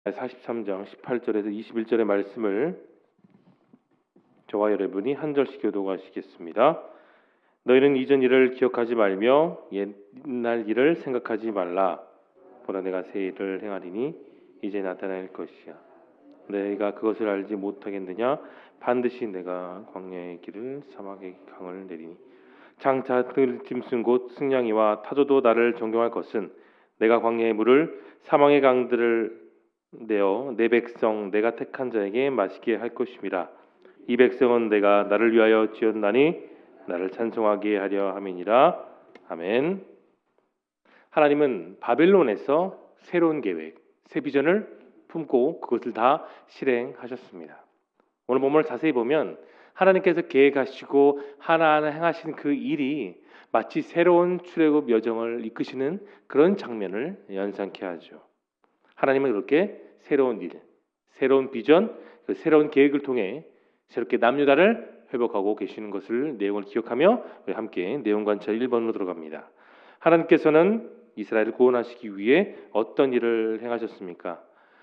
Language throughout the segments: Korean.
43장 18절에서 21절의 말씀을 저와 여러분이 한 절씩 교독하시겠습니다. 너희는 이전 일을 기억하지 말며 옛날 일을 생각하지 말라. 보라, 내가 새 일을 행하리니 이제 나타날 것이야. 너희가 그것을 알지 못하겠느냐? 반드시 내가 광야의 길을 사막의 강을 내리니 장차 들짐승 곧 승냥이와 타조도 나를 존경할 것은 내가 광야의 물을 사망의 강들을 내어 내 백성 내가 택한 자에게 마시게 할 것임이라. 이 백성은 내가 나를 위하여 지었나니 나를 찬송하게 하려 함이니라. 아멘. 하나님은 바벨론에서 새로운 계획, 새 비전을 품고 그것을 다 실행하셨습니다. 오늘 본문을 자세히 보면 하나님께서 계획하시고 하나하나 행하신 그 일이 마치 새로운 출애굽 여정을 이끄시는 그런 장면을 연상케 하죠. 하나님은 그렇게 새로운 일, 새로운 비전, 그 새로운 계획을 통해 새롭게 남유다를 회복하고 계시는 것을 내용을 기억하며 우리 함께 내용 관찰 1번으로 들어갑니다. 하나님께서는 이스라엘을 구원하시기 위해 어떤 일을 행하셨습니까?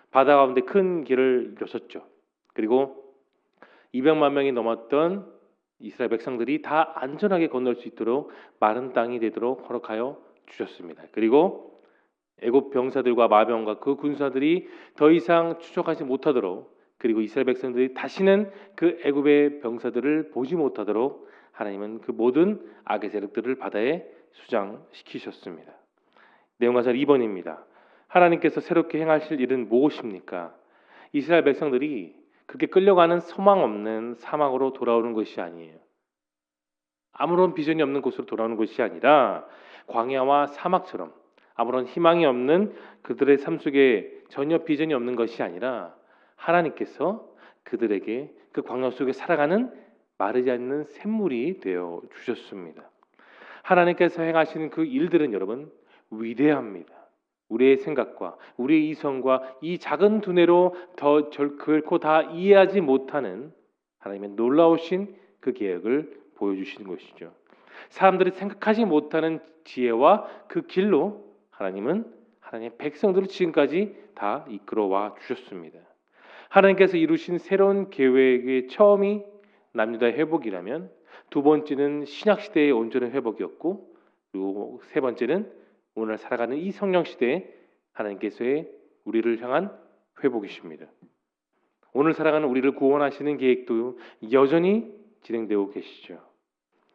바다 가운데 큰 길을 여셨죠. 그리고 200만 명이 넘었던 이스라엘 백성들이 다 안전하게 건널 수 있도록 마른 땅이 되도록 허락하여 주셨습니다. 그리고 애굽 병사들과 마병과 그 군사들이 더 이상 추적하지 못하도록, 그리고 이스라엘 백성들이 다시는 그 애굽의 병사들을 보지 못하도록 하나님은 그 모든 악의 세력들을 바다에 수장시키셨습니다. 내용 가사 2번입니다. 하나님께서 새롭게 행하실 일은 무엇입니까? 이스라엘 백성들이 그렇게 끌려가는 소망 없는 사막으로 돌아오는 것이 아니에요. 아무런 비전이 없는 곳으로 돌아오는 것이 아니라 광야와 사막처럼 아무런 희망이 없는 그들의 삶 속에 전혀 비전이 없는 것이 아니라 하나님께서 그들에게 그 광야 속에 살아가는 마르지 않는 샘물이 되어 주셨습니다. 하나님께서 행하시는 그 일들은 여러분 위대합니다. 우리의 생각과 우리의 이성과 이 작은 두뇌로 더 결코 다 이해하지 못하는 하나님의 놀라우신 그 계획을 보여주시는 것이죠. 사람들이 생각하지 못하는 지혜와 그 길로 하나님은 하나님의 백성들을 지금까지 다 이끌어와 주셨습니다. 하나님께서 이루신 새로운 계획의 처음이 남유다의 회복이라면 두 번째는 신약시대의 온전한 회복이었고, 그리고 세 번째는 오늘 살아가는 이 성령시대에 하나님께서의 우리를 향한 회복이십니다. 오늘 살아가는 우리를 구원하시는 계획도 여전히 진행되고 계시죠.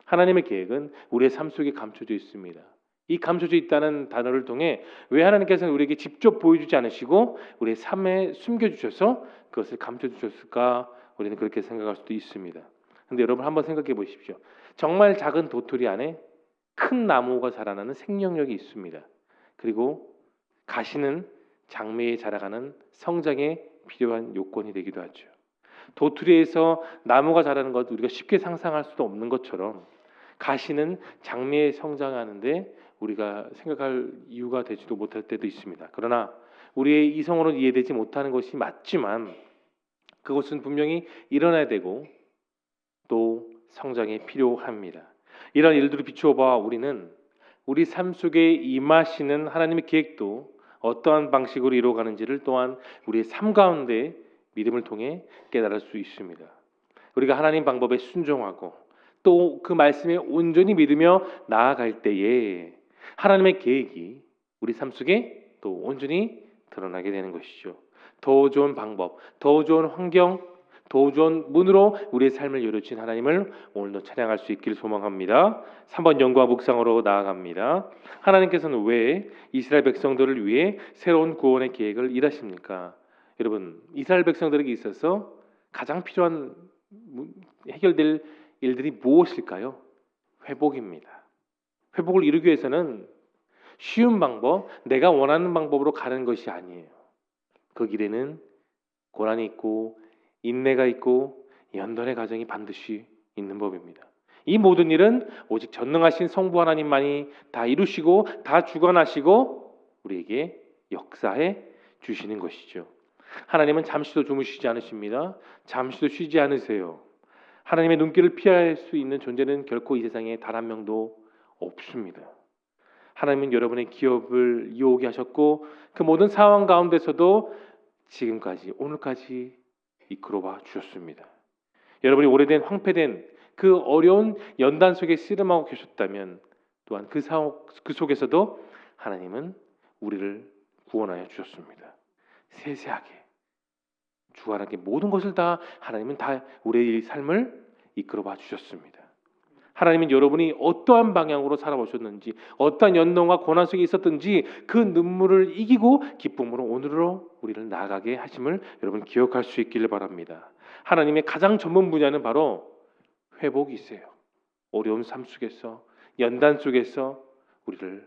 하나님의 계획은 우리의 삶 속에 감춰져 있습니다. 이 감춰져 있다는 단어를 통해 왜 하나님께서는 우리에게 직접 보여주지 않으시고 우리의 삶에 숨겨주셔서 그것을 감춰주셨을까? 우리는 그렇게 생각할 수도 있습니다. 그런데 여러분 한번 생각해 보십시오. 정말 작은 도토리 안에 큰 나무가 자라나는 생명력이 있습니다. 그리고 가시는 장미에 자라가는 성장에 필요한 요건이 되기도 하죠. 도토리에서 나무가 자라는 것 우리가 쉽게 상상할 수도 없는 것처럼 가시는 장미에 성장하는데 우리가 생각할 이유가 되지도 못할 때도 있습니다. 그러나 우리의 이성으로는 이해되지 못하는 것이 맞지만 그것은 분명히 일어나야 되고 또 성장에 필요합니다. 이런 일들을 비추어 봐 우리는 우리 삶 속에 임하시는 하나님의 계획도 어떠한 방식으로 이루어가는지를 또한 우리의 삶 가운데 믿음을 통해 깨달을 수 있습니다. 우리가 하나님 방법에 순종하고 또 그 말씀에 온전히 믿으며 나아갈 때에 하나님의 계획이 우리 삶 속에 또 온전히 드러나게 되는 것이죠. 더 좋은 방법, 더 좋은 환경, 더 좋은 문으로 우리의 삶을 열어주신 하나님을 오늘도 찬양할 수 있기를 소망합니다. 3번 연구와 묵상으로 나아갑니다. 하나님께서는 왜 이스라엘 백성들을 위해 새로운 구원의 계획을 일하십니까? 여러분, 이스라엘 백성들에게 있어서 가장 필요한 해결될 일들이 무엇일까요? 회복입니다. 회복을 이루기 위해서는 쉬운 방법, 내가 원하는 방법으로 가는 것이 아니에요. 그 길에는 고난이 있고 인내가 있고 연단의 과정이 반드시 있는 법입니다. 이 모든 일은 오직 전능하신 성부 하나님만이 다 이루시고 다 주관하시고 우리에게 역사해 주시는 것이죠. 하나님은 잠시도 주무시지 않으십니다. 잠시도 쉬지 않으세요. 하나님의 눈길을 피할 수 있는 존재는 결코 이 세상에 단 한 명도 없습니다. 하나님은 여러분의 기업을 이어오게 하셨고 그 모든 상황 가운데서도 지금까지 오늘까지 이끌어와 주셨습니다. 여러분이 오래된 황폐된 그 어려운 연단 속에 씨름하고 계셨다면 또한 그 속에서도 하나님은 우리를 구원하여 주셨습니다. 세세하게 주관하게 모든 것을 다 하나님은 다 우리의 삶을 이끌어봐 주셨습니다. 하나님은 여러분이 어떠한 방향으로 살아오셨는지, 어떠한 연동과 고난 속에 있었든지 그 눈물을 이기고 기쁨으로 오늘로 우리를 나아가게 하심을 여러분 기억할 수 있기를 바랍니다. 하나님의 가장 전문 분야는 바로 회복이세요. 어려운 삶 속에서, 연단 속에서 우리를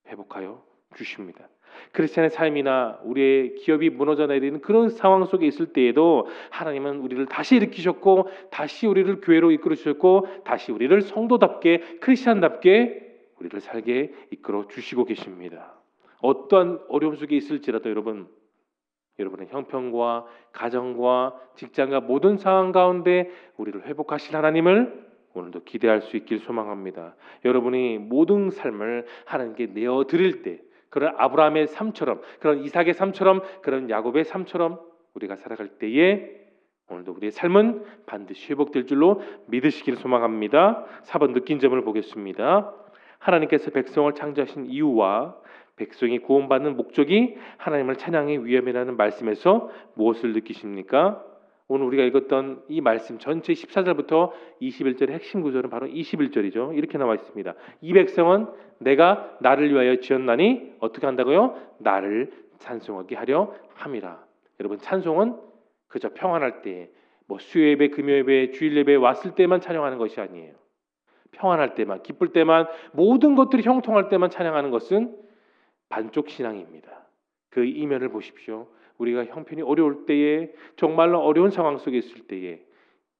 회복하여 주십니다. 크리스천의 삶이나 우리의 기업이 무너져 내리는 그런 상황 속에 있을 때에도 하나님은 우리를 다시 일으키셨고, 다시 우리를 교회로 이끌어 주셨고, 다시 우리를 성도답게 크리스천답게 우리를 살게 이끌어 주시고 계십니다. 어떠한 어려움 속에 있을지라도 여러분의 형편과 가정과 직장과 모든 상황 가운데 우리를 회복하실 하나님을 오늘도 기대할 수 있길 소망합니다. 여러분이 모든 삶을 하나님께 내어 드릴 때, 그런 아브라함의 삶처럼, 그런 이삭의 삶처럼, 그런 야곱의 삶처럼 우리가 살아갈 때에 오늘도 우리의 삶은 반드시 회복될 줄로 믿으시기를 소망합니다. 4번 느낀 점을 보겠습니다. 하나님께서 백성을 창조하신 이유와 백성이 구원받는 목적이 하나님을 찬양의 위함이라는 말씀에서 무엇을 느끼십니까? 오늘 우리가 읽었던 이 말씀 전체 14절부터 21절의 핵심 구절은 바로 21절이죠. 이렇게 나와 있습니다. 이 백성은 내가 나를 위하여 지었나니 어떻게 한다고요? 나를 찬송하게 하려 함이라. 여러분, 찬송은 그저 평안할 때, 수요예배, 금요예배, 주일예배 왔을 때만 찬양하는 것이 아니에요. 평안할 때만, 기쁠 때만, 모든 것들이 형통할 때만 찬양하는 것은 반쪽 신앙입니다. 그 이면을 보십시오. 우리가 형편이 어려울 때에, 정말로 어려운 상황 속에 있을 때에,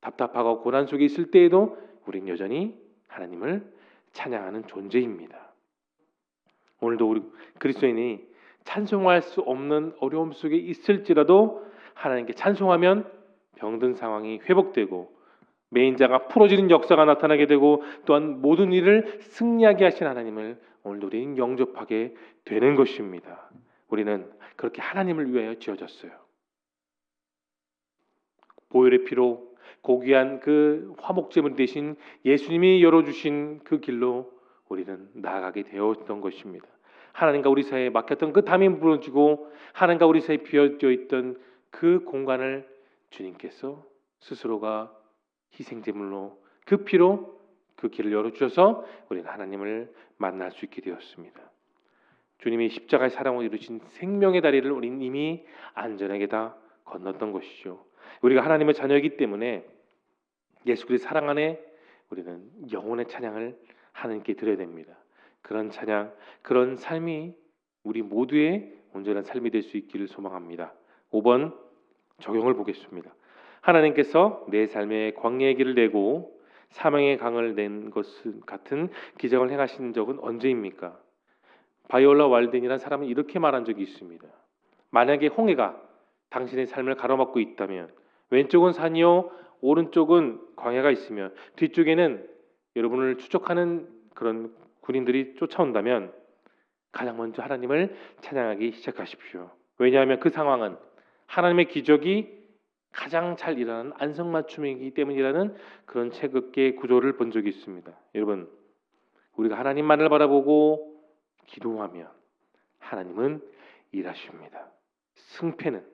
답답하고 고난 속에 있을 때에도 우리는 여전히 하나님을 찬양하는 존재입니다. 오늘도 우리 그리스도인이 찬송할 수 없는 어려움 속에 있을지라도 하나님께 찬송하면 병든 상황이 회복되고 매인자가 풀어지는 역사가 나타나게 되고 또한 모든 일을 승리하게 하신 하나님을 오늘도 우리는 영접하게 되는 것입니다. 우리는 그렇게 하나님을 위하여 지어졌어요. 보혈의 피로 고귀한 그 화목제물 대신 예수님이 열어주신 그 길로 우리는 나아가게 되었던 것입니다. 하나님과 우리 사이에 막혔던 그 담이 부러지고 하나님과 우리 사이에 비어져 있던 그 공간을 주님께서 스스로가 희생제물로 그 피로 그 길을 열어주셔서 우리는 하나님을 만날 수 있게 되었습니다. 주님이 십자가의 사랑으로 이루신 생명의 다리를 우리는 이미 안전하게 다 건넜던 것이죠. 우리가 하나님의 자녀이기 때문에 예수 그리스도의 사랑 안에 우리는 영혼의 찬양을 하나님께 드려야 됩니다. 그런 찬양, 그런 삶이 우리 모두의 온전한 삶이 될 수 있기를 소망합니다. 5번 적용을 보겠습니다. 하나님께서 내 삶의 광야의 길을 내고 사망의 강을 낸 것 같은 기적을 행하신 적은 언제입니까? 바이올라 왈덴이라는 사람은 이렇게 말한 적이 있습니다. 만약에 홍해가 당신의 삶을 가로막고 있다면 왼쪽은 산이요 오른쪽은 광야가 있으면 뒤쪽에는 여러분을 추적하는 그런 군인들이 쫓아온다면 가장 먼저 하나님을 찬양하기 시작하십시오. 왜냐하면 그 상황은 하나님의 기적이 가장 잘 일어나는 안성맞춤이기 때문이라는 그런 체급계 구조를 본 적이 있습니다. 여러분, 우리가 하나님만을 바라보고 기도하면 하나님은 일하십니다. 승패는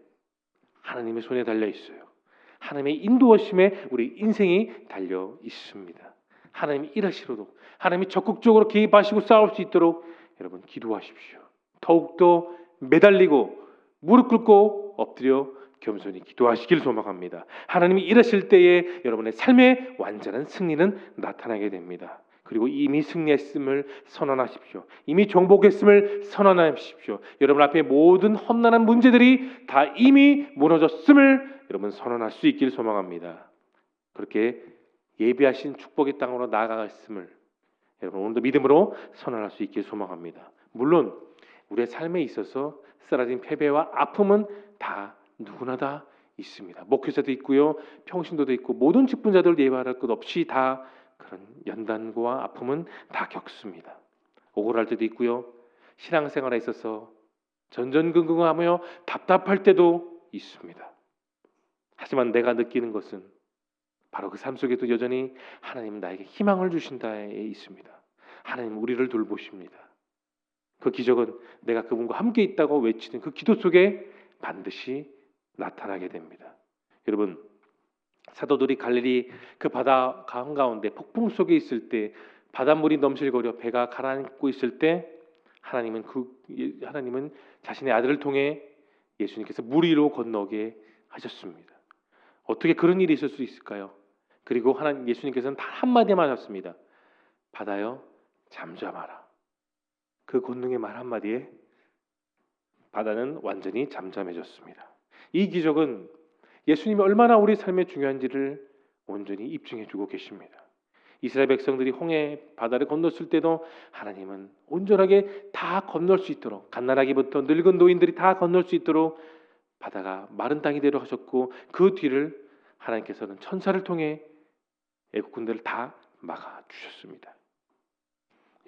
하나님의 손에 달려 있어요. 하나님의 인도하심에 우리 인생이 달려 있습니다. 하나님이 일하시로도 하나님이 적극적으로 개입하시고 싸울 수 있도록 여러분 기도하십시오. 더욱더 매달리고 무릎 꿇고 엎드려 겸손히 기도하시길 소망합니다. 하나님이 일하실 때에 여러분의 삶의 완전한 승리는 나타나게 됩니다. 그리고 이미 승리했음을 선언하십시오. 이미 정복했음을 선언하십시오. 여러분 앞에 모든 험난한 문제들이 다 이미 무너졌음을 여러분 선언할 수 있길 소망합니다. 그렇게 예비하신 축복의 땅으로 나아갔음을 여러분 오늘도 믿음으로 선언할 수 있길 소망합니다. 물론 우리의 삶에 있어서 쓰러진 패배와 아픔은 다 누구나 다 있습니다. 목회자도 있고요, 평신도도 있고 모든 직분자들 예외할 것 없이 다 그런 연단과 아픔은 다 겪습니다. 억울할 때도 있고요, 신앙생활에 있어서 전전긍긍하며 답답할 때도 있습니다. 하지만 내가 느끼는 것은 바로 그 삶 속에도 여전히 하나님은 나에게 희망을 주신다에 있습니다. 하나님 우리를 돌보십니다. 그 기적은 내가 그분과 함께 있다고 외치는 그 기도 속에 반드시 나타나게 됩니다. 여러분, 사도들이 갈릴리 그 바다 한가운데 폭풍 속에 있을 때, 바닷물이 넘실거려 배가 가라앉고 있을 때 하나님은 자신의 아들을 통해 예수님께서 물 위로 건너게 하셨습니다. 어떻게 그런 일이 있을 수 있을까요? 그리고 예수님께서는 단 한마디만 하셨습니다. 바다여 잠잠하라. 그 권능의 말 한마디에 바다는 완전히 잠잠해졌습니다. 이 기적은 예수님이 얼마나 우리 삶에 중요한지를 온전히 입증해주고 계십니다. 이스라엘 백성들이 홍해 바다를 건넜을 때도 하나님은 온전하게 다 건널 수 있도록, 갓난아기부터 늙은 노인들이 다 건널 수 있도록 바다가 마른 땅이 되도록 하셨고, 그 뒤를 하나님께서는 천사를 통해 애국 군대를 다 막아주셨습니다.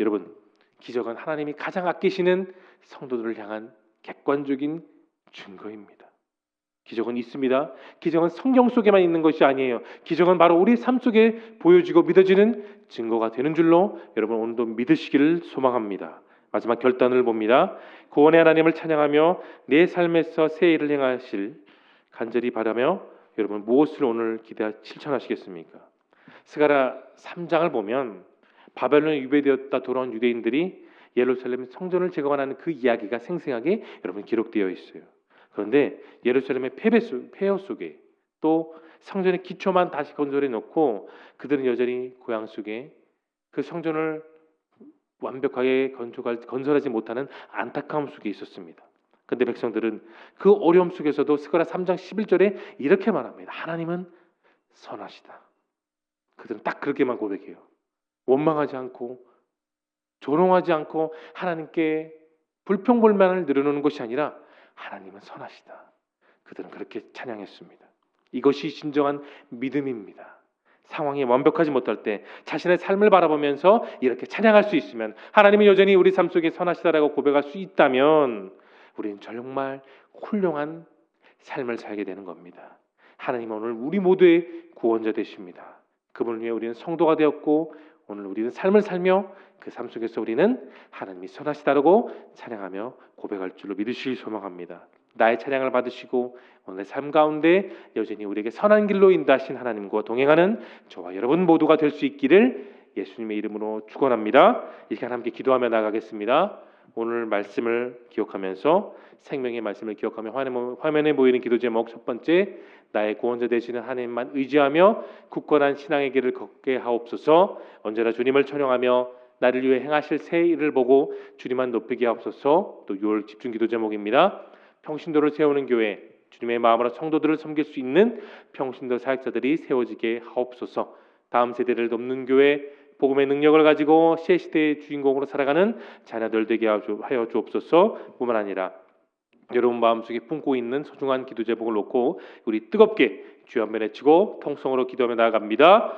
여러분, 기적은 하나님이 가장 아끼시는 성도들을 향한 객관적인 증거입니다. 기적은 있습니다. 기적은 성경 속에만 있는 것이 아니에요. 기적은 바로 우리 삶 속에 보여지고 믿어지는 증거가 되는 줄로 여러분 오늘도 믿으시기를 소망합니다. 마지막 결단을 봅니다. 구원의 하나님을 찬양하며 내 삶에서 새 일을 행하실 간절히 바라며 여러분 무엇을 오늘 실천하시겠습니까? 스가랴 3장을 보면 바벨론에 유배되었다 돌아온 유대인들이 예루살렘 성전을 재건하는 그 이야기가 생생하게 여러분 기록되어 있어요. 그런데 예루살렘의 폐허 속에 또 성전의 기초만 다시 건설해 놓고 그들은 여전히 고향 속에 그 성전을 완벽하게 건설하지 못하는 안타까움 속에 있었습니다. 그런데 백성들은 그 어려움 속에서도 스가랴 3장 11절에 이렇게 말합니다. 하나님은 선하시다. 그들은 딱 그렇게만 고백해요. 원망하지 않고 조롱하지 않고 하나님께 불평불만을 늘어놓는 것이 아니라 하나님은 선하시다. 그들은 그렇게 찬양했습니다. 이것이 진정한 믿음입니다. 상황이 완벽하지 못할 때 자신의 삶을 바라보면서 이렇게 찬양할 수 있으면, 하나님은 여전히 우리 삶 속에 선하시다라고 고백할 수 있다면 우리는 정말 훌륭한 삶을 살게 되는 겁니다. 하나님은 오늘 우리 모두의 구원자 되십니다. 그분을 위해 우리는 성도가 되었고 오늘 우리는 삶을 살며 그 삶 속에서 우리는 하나님이 선하시다라고 찬양하며 고백할 줄로 믿으시길 소망합니다. 나의 찬양을 받으시고 오늘의 삶 가운데 여전히 우리에게 선한 길로 인도하신 하나님과 동행하는 저와 여러분 모두가 될 수 있기를 예수님의 이름으로 축원합니다. 이 시간 함께 기도하며 나가겠습니다. 오늘 말씀을 기억하면서 생명의 말씀을 기억하며 화면에 보이는 기도 제목 첫 번째, 나의 구원자 되시는 하나님만 의지하며 굳건한 신앙의 길을 걷게 하옵소서. 언제나 주님을 찬양하며 나를 위해 행하실 새 일을 보고 주님만 높이게 하옵소서. 또 6월 집중 기도 제목입니다. 평신도를 세우는 교회, 주님의 마음으로 성도들을 섬길 수 있는 평신도 사역자들이 세워지게 하옵소서. 다음 세대를 돕는 교회, 복음의 능력을 가지고 새 시대의 주인공으로 살아가는 자녀들 되게 하여 주옵소서. 뿐만 아니라 여러분 마음속에 품고 있는 소중한 기도 제목을 놓고 우리 뜨겁게 주 한번 외치고 통성으로 기도하며 나아갑니다.